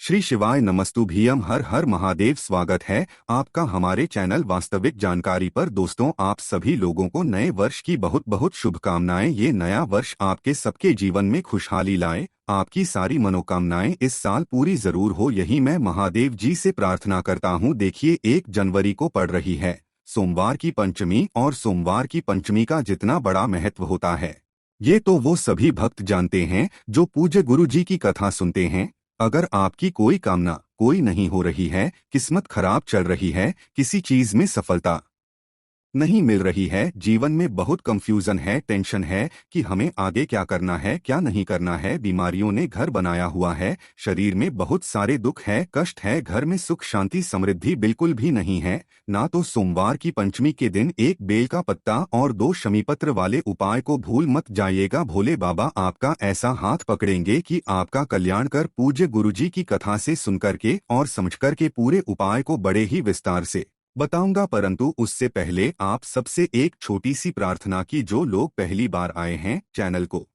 श्री शिवाय नमस्तुभ्यम। हर हर महादेव। स्वागत है आपका हमारे चैनल वास्तविक जानकारी पर। दोस्तों, आप सभी लोगों को नए वर्ष की बहुत बहुत शुभकामनाएं। ये नया वर्ष आपके सबके जीवन में खुशहाली लाए, आपकी सारी मनोकामनाएं इस साल पूरी जरूर हो, यही मैं महादेव जी से प्रार्थना करता हूँ। देखिए, 1 जनवरी को पड़ रही है सोमवार की पंचमी, और सोमवार की पंचमी का जितना बड़ा महत्व होता है ये तो वो सभी भक्त जानते हैं जो पूज्य गुरु जी की कथा सुनते हैं। अगर आपकी कोई कामना कोई नहीं हो रही है, किस्मत खराब चल रही है, किसी चीज में सफलता नहीं मिल रही है, जीवन में बहुत कंफ्यूजन है, टेंशन है कि हमें आगे क्या करना है क्या नहीं करना है, बीमारियों ने घर बनाया हुआ है, शरीर में बहुत सारे दुख है, कष्ट है, घर में सुख शांति समृद्धि बिल्कुल भी नहीं है ना, तो सोमवार की पंचमी के दिन 1 बेल का पत्ता और 2 शमीपत्र वाले उपाय को भूल मत जाइएगा। भोले बाबा आपका ऐसा हाथ पकड़ेंगे कि आपका कल्याण कर पूज्य गुरुजी की कथा से सुनकर के और समझकर के पूरे उपाय को बड़े ही विस्तार से बताऊंगा। परंतु उससे पहले आप सबसे एक छोटी सी प्रार्थना की, जो लोग पहली बार आए हैं चैनल को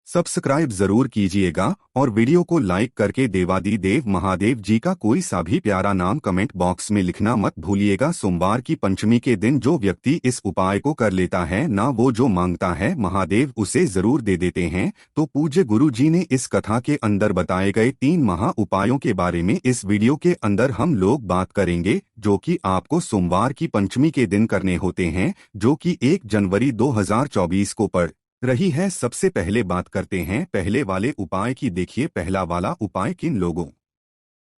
सब्सक्राइब जरूर कीजिएगा और वीडियो को लाइक करके देवादिदेव महादेव जी का कोई सा भी प्यारा नाम कमेंट बॉक्स में लिखना मत भूलिएगा। सोमवार की पंचमी के दिन जो व्यक्ति इस उपाय को कर लेता है ना, वो जो मांगता है महादेव उसे जरूर दे देते हैं। तो पूज्य गुरु जी ने इस कथा के अंदर बताए गए 3 महा उपायों के बारे में इस वीडियो के अंदर हम लोग बात करेंगे, जो कि आपको सोमवार की पंचमी के दिन करने होते हैं, जो कि 1 जनवरी 2024 को पड़ रही है। सबसे पहले बात करते हैं पहले वाले उपाय की। देखिए, पहला वाला उपाय किन लोगों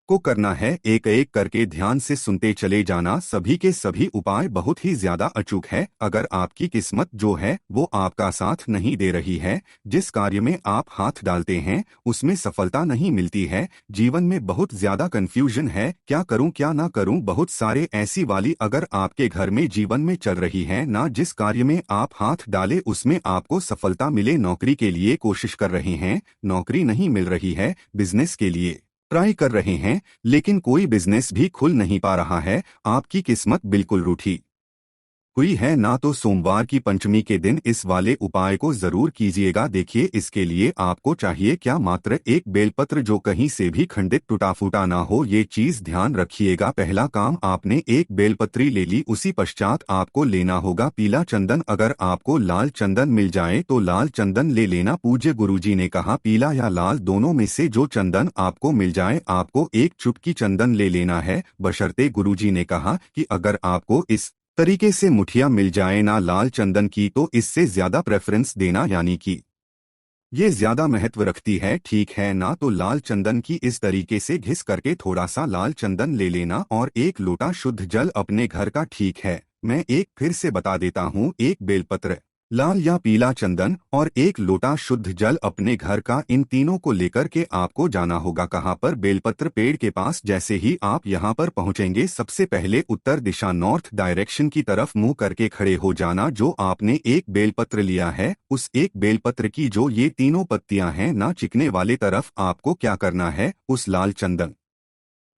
को करना है, एक एक करके ध्यान से सुनते चले जाना। सभी के सभी उपाय बहुत ही ज्यादा अचूक है। अगर आपकी किस्मत जो है वो आपका साथ नहीं दे रही है, जिस कार्य में आप हाथ डालते हैं उसमें सफलता नहीं मिलती है, जीवन में बहुत ज्यादा कंफ्यूजन है, क्या करूं क्या ना करूं, बहुत सारे ऐसी वाली अगर आपके घर में जीवन में चल रही है ना, जिस कार्य में आप हाथ डाले उसमें आपको सफलता मिले, नौकरी के लिए कोशिश कर रहे हैं, नौकरी नहीं मिल रही है, बिजनेस के लिए ट्राई कर रहे हैं लेकिन कोई बिजनेस भी खुल नहीं पा रहा है, आपकी किस्मत बिल्कुल रूठी हुई है ना, तो सोमवार की पंचमी के दिन इस वाले उपाय को जरूर कीजिएगा। देखिए, इसके लिए आपको चाहिए क्या, मात्र 1 बेलपत्र जो कहीं से भी खंडित टूटा फूटा ना हो, ये चीज ध्यान रखिएगा। पहला काम, आपने 1 बेलपत्री ले ली, उसी पश्चात आपको लेना होगा पीला चंदन। अगर आपको लाल चंदन मिल जाए तो लाल चंदन ले लेना। पूज्य गुरुजी ने कहा पीला या लाल दोनों में से जो चंदन आपको मिल जाए, आपको 1 चुटकी चंदन ले लेना है, बशर्ते गुरुजी ने कहा कि अगर आपको इस तरीके से मुठिया मिल जाए ना लाल चंदन की, तो इससे ज्यादा प्रेफरेंस देना, यानी कि ये ज्यादा महत्व रखती है, ठीक है ना। तो लाल चंदन की इस तरीके से घिस करके थोड़ा सा लाल चंदन ले लेना और 1 लोटा शुद्ध जल अपने घर का, ठीक है। मैं एक फिर से बता देता हूँ, 1 बेलपत्र, लाल या पीला चंदन और 1 लोटा शुद्ध जल अपने घर का, इन तीनों को लेकर के आपको जाना होगा कहाँ पर, बेलपत्र पेड़ के पास। जैसे ही आप यहाँ पर पहुँचेंगे, सबसे पहले उत्तर दिशा नॉर्थ डायरेक्शन की तरफ मुंह करके खड़े हो जाना। जो आपने 1 बेलपत्र लिया है, उस 1 बेलपत्र की जो ये तीनों पत्तियां हैं ना, चिकने वाले तरफ आपको क्या करना है, उस लाल चंदन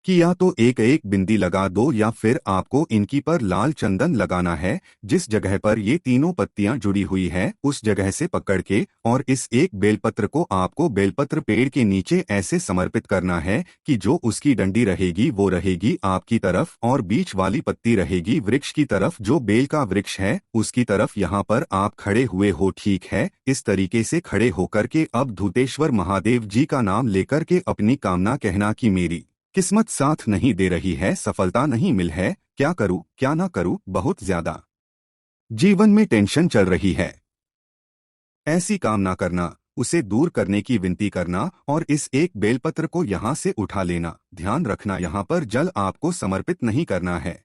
कि या तो एक एक बिंदी लगा दो या फिर आपको इनकी पर लाल चंदन लगाना है। जिस जगह पर ये तीनों पत्तियां जुड़ी हुई है उस जगह से पकड़ के, और इस 1 बेलपत्र को आपको बेलपत्र पेड़ के नीचे ऐसे समर्पित करना है कि जो उसकी डंडी रहेगी वो रहेगी आपकी तरफ, और बीच वाली पत्ती रहेगी वृक्ष की तरफ, जो बेल का वृक्ष है उसकी तरफ। यहाँ पर आप खड़े हुए हो, ठीक है। इस तरीके से खड़े होकर के अब धूतेश्वर महादेव जी का नाम लेकर के अपनी कामना कहना कि मेरी किस्मत साथ नहीं दे रही है, सफलता नहीं मिल है, क्या करूं क्या ना करूं, बहुत ज्यादा जीवन में टेंशन चल रही है, ऐसी कामना करना, उसे दूर करने की विनती करना, और इस 1 बेलपत्र को यहां से उठा लेना। ध्यान रखना, यहां पर जल आपको समर्पित नहीं करना है,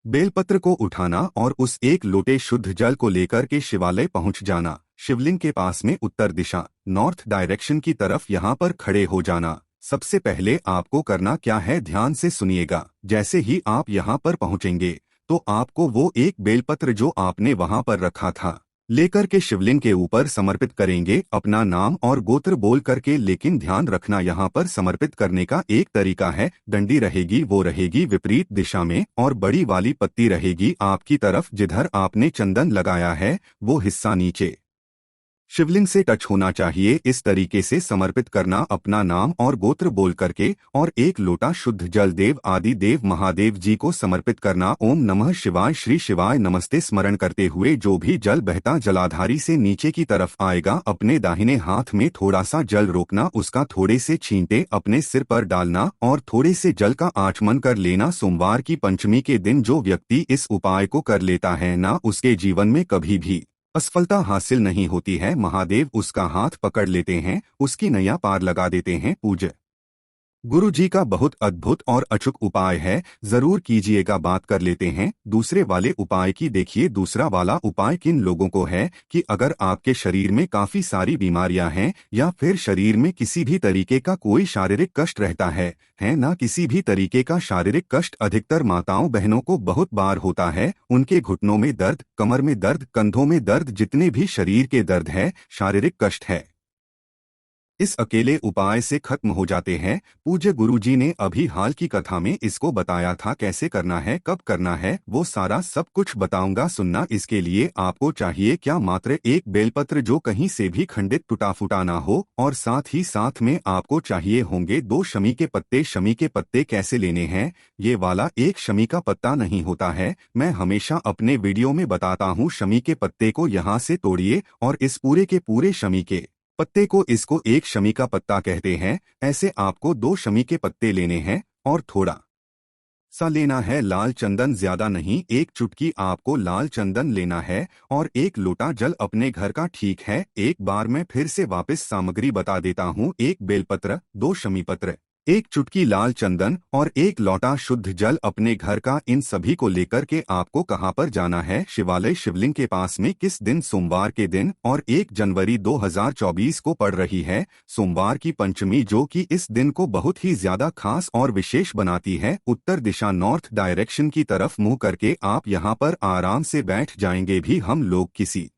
बेलपत्र को उठाना और उस 1 लोटे शुद्ध जल को लेकर के शिवालय पहुंच जाना। शिवलिंग के पास में उत्तर दिशा नॉर्थ डायरेक्शन की तरफ यहां पर खड़े हो जाना। सबसे पहले आपको करना क्या है, ध्यान से सुनिएगा। जैसे ही आप यहाँ पर पहुँचेंगे तो आपको वो 1 बेलपत्र जो आपने वहाँ पर रखा था लेकर के शिवलिंग के ऊपर समर्पित करेंगे, अपना नाम और गोत्र बोल करके। लेकिन ध्यान रखना, यहाँ पर समर्पित करने का एक तरीका है, डंडी रहेगी वो रहेगी विपरीत दिशा में, और बड़ी वाली पत्ती रहेगी आपकी तरफ, जिधर आपने चंदन लगाया है वो हिस्सा नीचे शिवलिंग से टच होना चाहिए, इस तरीके से समर्पित करना अपना नाम और गोत्र बोल करके, और एक लोटा शुद्ध जल देव आदि देव महादेव जी को समर्पित करना। ओम नमः शिवाय, श्री शिवाय नमस्ते स्मरण करते हुए जो भी जल बहता जलाधारी से नीचे की तरफ आएगा, अपने दाहिने हाथ में थोड़ा सा जल रोकना, उसका थोड़े से छींटे अपने सिर पर डालना और थोड़े से जल का आचमन कर लेना। सोमवार की पंचमी के दिन जो व्यक्ति इस उपाय को कर लेता है ना, उसके जीवन में कभी भी असफलता हासिल नहीं होती है। महादेव उसका हाथ पकड़ लेते हैं, उसकी नैया पार लगा देते हैं। पूज्य गुरु जी का बहुत अद्भुत और अचूक उपाय है, जरूर कीजिएगा। बात कर लेते हैं दूसरे वाले उपाय की। देखिए दूसरा वाला उपाय किन लोगों को है कि अगर आपके शरीर में काफी सारी बीमारियां हैं या फिर शरीर में किसी भी तरीके का कोई शारीरिक कष्ट रहता है ना, किसी भी तरीके का शारीरिक कष्ट अधिकतर माताओं बहनों को बहुत बार होता है। उनके घुटनों में दर्द, कमर में दर्द, कंधों में दर्द, जितने भी शरीर के दर्द है, शारीरिक कष्ट है, इस अकेले उपाय से खत्म हो जाते हैं। पूज्य गुरुजी ने अभी हाल की कथा में इसको बताया था, कैसे करना है, कब करना है, वो सारा सब कुछ बताऊंगा, सुनना। इसके लिए आपको चाहिए क्या, मात्र एक बेलपत्र जो कहीं से भी खंडित टूटा फूटा ना हो, और साथ ही साथ में आपको चाहिए होंगे 2 शमी के पत्ते। शमी के पत्ते कैसे लेने हैं, ये वाला एक शमी का पत्ता नहीं होता है, मैं हमेशा अपने वीडियो में बताता हूँ। शमी के पत्ते को यहाँ से तोड़िए और इस पूरे के पूरे शमी के पत्ते को, इसको एक शमी का पत्ता कहते हैं। ऐसे आपको 2 शमी के पत्ते लेने हैं और थोड़ा सा लेना है लाल चंदन, ज्यादा नहीं, एक चुटकी आपको लाल चंदन लेना है और एक लोटा जल अपने घर का। ठीक है, एक बार मैं फिर से वापस सामग्री बता देता हूँ। एक बेलपत्र, 2 शमी पत्र, एक चुटकी लाल चंदन और एक लोटा शुद्ध जल अपने घर का। इन सभी को लेकर के आपको कहाँ पर जाना है, शिवालय शिवलिंग के पास में। किस दिन, सोमवार के दिन, और 1 जनवरी 2024 को पड़ रही है सोमवार की पंचमी, जो कि इस दिन को बहुत ही ज्यादा खास और विशेष बनाती है। उत्तर दिशा नॉर्थ डायरेक्शन की तरफ मुंह करके आप यहाँ पर आराम से बैठ जाएंगे। भी हम लोग किसी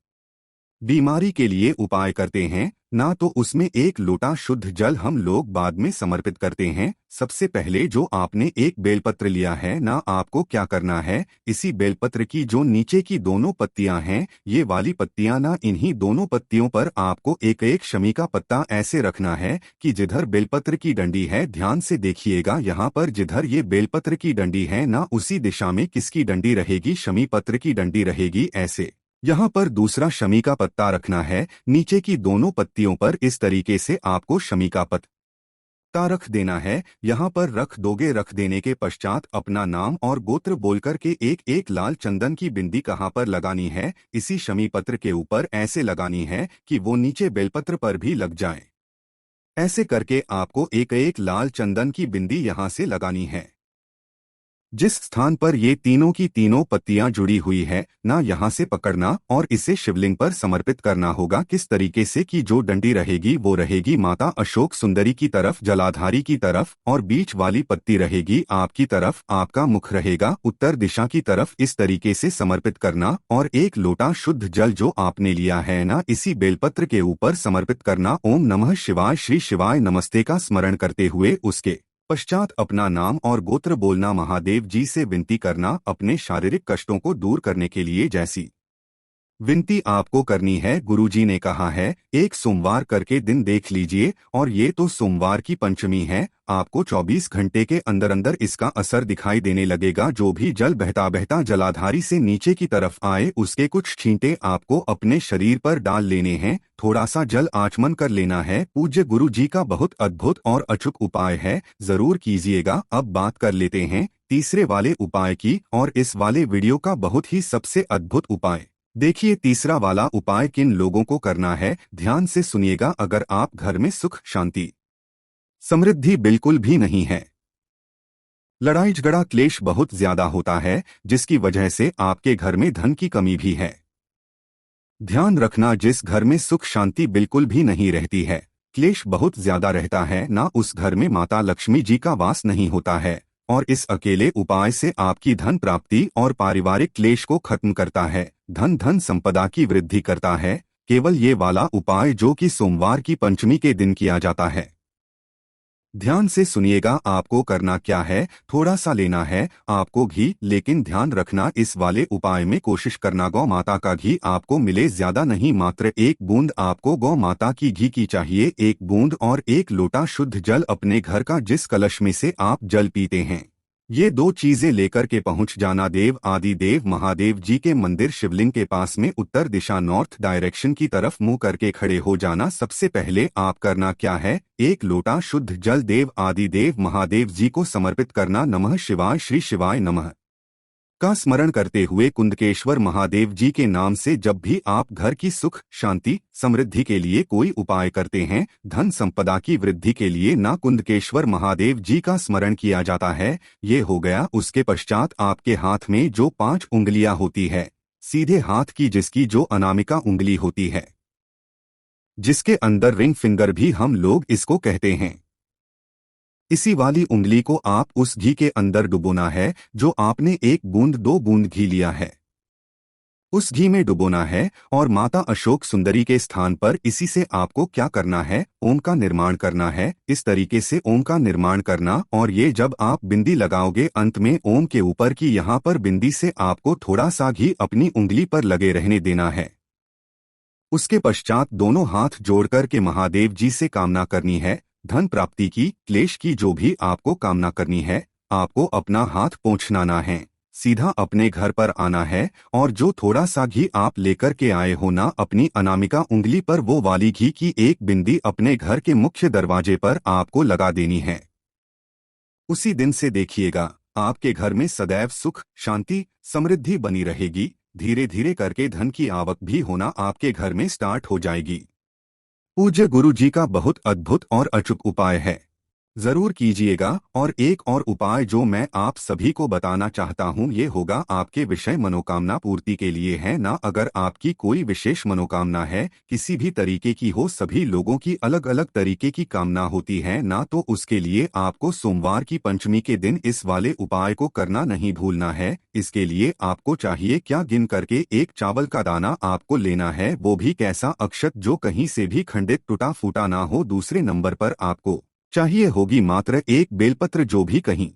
बीमारी के लिए उपाय करते हैं ना, तो उसमें एक लोटा शुद्ध जल हम लोग बाद में समर्पित करते हैं। सबसे पहले जो आपने एक बेलपत्र लिया है ना, आपको क्या करना है, इसी बेलपत्र की जो नीचे की दोनों पत्तियां हैं, ये वाली पत्तियां ना, इन्हीं दोनों पत्तियों पर आपको एक एक शमी का पत्ता ऐसे रखना है कि जिधर बेलपत्र की डंडी है, ध्यान से देखिएगा, यहाँ पर जिधर ये बेलपत्र की डंडी है ना, उसी दिशा में किसकी डंडी रहेगी, शमी पत्र की डंडी रहेगी। ऐसे यहाँ पर दूसरा शमी का पत्ता रखना है, नीचे की दोनों पत्तियों पर इस तरीके से आपको शमी का पत्ता रख देना है। यहाँ पर रख दोगे, रख देने के पश्चात अपना नाम और गोत्र बोलकर के एक एक लाल चंदन की बिंदी कहाँ पर लगानी है, इसी शमी पत्र के ऊपर ऐसे लगानी है कि वो नीचे बेलपत्र पर भी लग जाए। ऐसे करके आपको एक एक लाल चंदन की बिंदी यहाँ से लगानी है। जिस स्थान पर ये तीनों की तीनों पत्तियां जुड़ी हुई है ना, यहाँ से पकड़ना और इसे शिवलिंग पर समर्पित करना होगा। किस तरीके से कि जो डंडी रहेगी वो रहेगी माता अशोक सुंदरी की तरफ, जलाधारी की तरफ, और बीच वाली पत्ती रहेगी आपकी तरफ, आपका मुख रहेगा उत्तर दिशा की तरफ। इस तरीके से समर्पित करना और एक लोटा शुद्ध जल जो आपने लिया है ना, इसी बेलपत्र के ऊपर समर्पित करना। ओम नमः शिवाय, श्री शिवाय नमस्ते का स्मरण करते हुए उसके पश्चात अपना नाम और गोत्र बोलना। महादेव जी से विनती करना अपने शारीरिक कष्टों को दूर करने के लिए। जैसी विनती आपको करनी है, गुरुजी ने कहा है एक सोमवार करके दिन देख लीजिए, और ये तो सोमवार की पंचमी है, आपको 24 घंटे के अंदर अंदर इसका असर दिखाई देने लगेगा। जो भी जल बहता बहता जलाधारी से नीचे की तरफ आए, उसके कुछ छींटे आपको अपने शरीर पर डाल लेने हैं, थोड़ा सा जल आचमन कर लेना है। पूज्य गुरु जी का बहुत अद्भुत और अचूक उपाय है, जरूर कीजिएगा। अब बात कर लेते हैं तीसरे वाले उपाय की, और इस वाले वीडियो का बहुत ही सबसे अद्भुत उपाय। देखिए तीसरा वाला उपाय किन लोगों को करना है, ध्यान से सुनिएगा। अगर आप घर में सुख शांति समृद्धि बिल्कुल भी नहीं है, लड़ाई झगड़ा क्लेश बहुत ज्यादा होता है, जिसकी वजह से आपके घर में धन की कमी भी है, ध्यान रखना जिस घर में सुख शांति बिल्कुल भी नहीं रहती है, क्लेश बहुत ज्यादा रहता है ना, उस घर में माता लक्ष्मी जी का वास नहीं होता है। और इस अकेले उपाय से आपकी धन प्राप्ति और पारिवारिक क्लेश को खत्म करता है, धन संपदा की वृद्धि करता है। केवल ये वाला उपाय जो कि सोमवार की पंचमी के दिन किया जाता है। ध्यान से सुनिएगा, आपको करना क्या है। थोड़ा सा लेना है आपको घी, लेकिन ध्यान रखना इस वाले उपाय में कोशिश करना गौ माता का घी आपको मिले, ज्यादा नहीं, मात्र 1 बूंद आपको गौ माता की घी की चाहिए, 1 बूंद, और 1 लोटा शुद्ध जल अपने घर का, जिस कलश में से आप जल पीते हैं। ये 2 चीजें लेकर के पहुंच जाना देव आदि देव महादेव जी के मंदिर शिवलिंग के पास में, उत्तर दिशा नॉर्थ डायरेक्शन की तरफ मुंह करके खड़े हो जाना। सबसे पहले आप करना क्या है, 1 लोटा शुद्ध जल देव आदि देव महादेव जी को समर्पित करना। नमः शिवाय, श्री शिवाय नमः का स्मरण करते हुए कुंदकेश्वर महादेव जी के नाम से जब भी आप घर की सुख शांति समृद्धि के लिए कोई उपाय करते हैं, धन संपदा की वृद्धि के लिए ना कुंदकेश्वर महादेव जी का स्मरण किया जाता है। ये हो गया। उसके पश्चात आपके हाथ में जो 5 उंगलियां होती है, सीधे हाथ की, जिसकी जो अनामिका उंगली होती है, जिसके अंदर रिंग फिंगर भी हम लोग इसको कहते हैं, इसी वाली उंगली को आप उस घी के अंदर डुबोना है। जो आपने 1 बूंद 2 बूंद घी लिया है, उस घी में डुबोना है, और माता अशोक सुंदरी के स्थान पर इसी से आपको क्या करना है, ओम का निर्माण करना है। इस तरीके से ओम का निर्माण करना, और ये जब आप बिंदी लगाओगे अंत में ओम के ऊपर की, यहाँ पर बिंदी से आपको थोड़ा सा घी अपनी उंगली पर लगे रहने देना है। उसके पश्चात दोनों हाथ जोड़कर के महादेव जी से कामना करनी है, धन प्राप्ति की, क्लेश की, जो भी आपको कामना करनी है। आपको अपना हाथ पोंछनाना है, सीधा अपने घर पर आना है, और जो थोड़ा सा घी आप लेकर के आए हो ना, अपनी अनामिका उंगली पर वो वाली घी की 1 बिंदी अपने घर के मुख्य दरवाजे पर आपको लगा देनी है। उसी दिन से देखिएगा, आपके घर में सदैव सुख शांति समृद्धि बनी रहेगी। धीरे धीरे करके धन की आवक भी होना आपके घर में स्टार्ट हो जाएगी। पूज्य गुरु जी का बहुत अद्भुत और अचूक उपाय है, जरूर कीजिएगा। और एक और उपाय जो मैं आप सभी को बताना चाहता हूँ, ये होगा आपके विषय मनोकामना पूर्ति के लिए है ना। अगर आपकी कोई विशेष मनोकामना है, किसी भी तरीके की हो, सभी लोगों की अलग अलग तरीके की कामना होती है ना, तो उसके लिए आपको सोमवार की पंचमी के दिन इस वाले उपाय को करना नहीं भूलना है। इसके लिए आपको चाहिए क्या, गिन करके 1 चावल का दाना आपको लेना है, वो भी कैसा, अक्षत जो कहीं से भी खंडित टूटा फूटा ना हो। दूसरे नंबर पर आपको चाहिए होगी मात्र 1 बेलपत्र, जो भी कहीं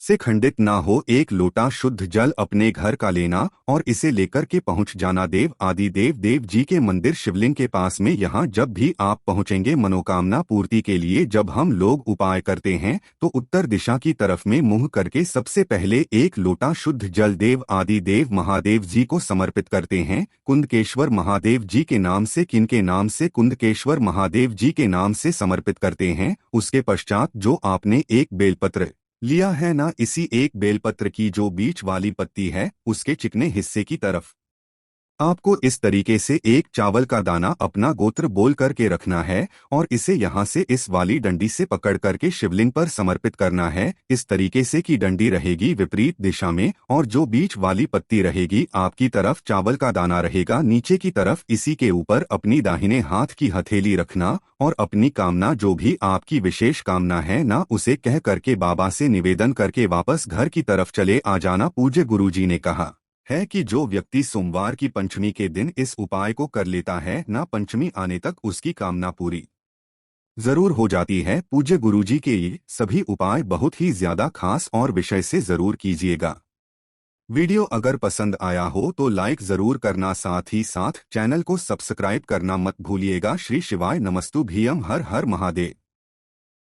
से खंडित ना हो। 1 लोटा शुद्ध जल अपने घर का लेना, और इसे लेकर के पहुंच जाना देव आदि देव देव जी के मंदिर शिवलिंग के पास में। यहाँ जब भी आप पहुंचेंगे मनोकामना पूर्ति के लिए, जब हम लोग उपाय करते हैं तो उत्तर दिशा की तरफ में मुंह करके सबसे पहले 1 लोटा शुद्ध जल देव आदि देव महादेव जी को समर्पित करते हैं। कुंदकेश्वर महादेव जी के नाम से, किनके नाम से, कुंदकेश्वर महादेव जी के नाम से समर्पित करते हैं। उसके पश्चात जो आपने 1 बेलपत्र लिया है ना, इसी 1 बेलपत्र की जो बीच वाली पत्ती है, उसके चिकने हिस्से की तरफ आपको इस तरीके से 1 चावल का दाना अपना गोत्र बोल करके रखना है, और इसे यहाँ से इस वाली डंडी से पकड़ करके शिवलिंग पर समर्पित करना है। इस तरीके से कि डंडी रहेगी विपरीत दिशा में, और जो बीच वाली पत्ती रहेगी आपकी तरफ, चावल का दाना रहेगा नीचे की तरफ। इसी के ऊपर अपनी दाहिने हाथ की हथेली रखना, और अपनी कामना, जो भी आपकी विशेष कामना है ना, उसे कह करके बाबा से निवेदन करके वापस घर की तरफ चले आ जाना। पूज्य गुरुजी ने कहा है कि जो व्यक्ति सोमवार की पंचमी के दिन इस उपाय को कर लेता है ना, पंचमी आने तक उसकी कामना पूरी जरूर हो जाती है। पूज्य गुरुजी के ये सभी उपाय बहुत ही ज्यादा खास और विषय से जरूर कीजिएगा। वीडियो अगर पसंद आया हो तो लाइक जरूर करना, साथ ही साथ चैनल को सब्सक्राइब करना मत भूलिएगा। श्री शिवाय नमस्तु भीयम, हर हर महादेव।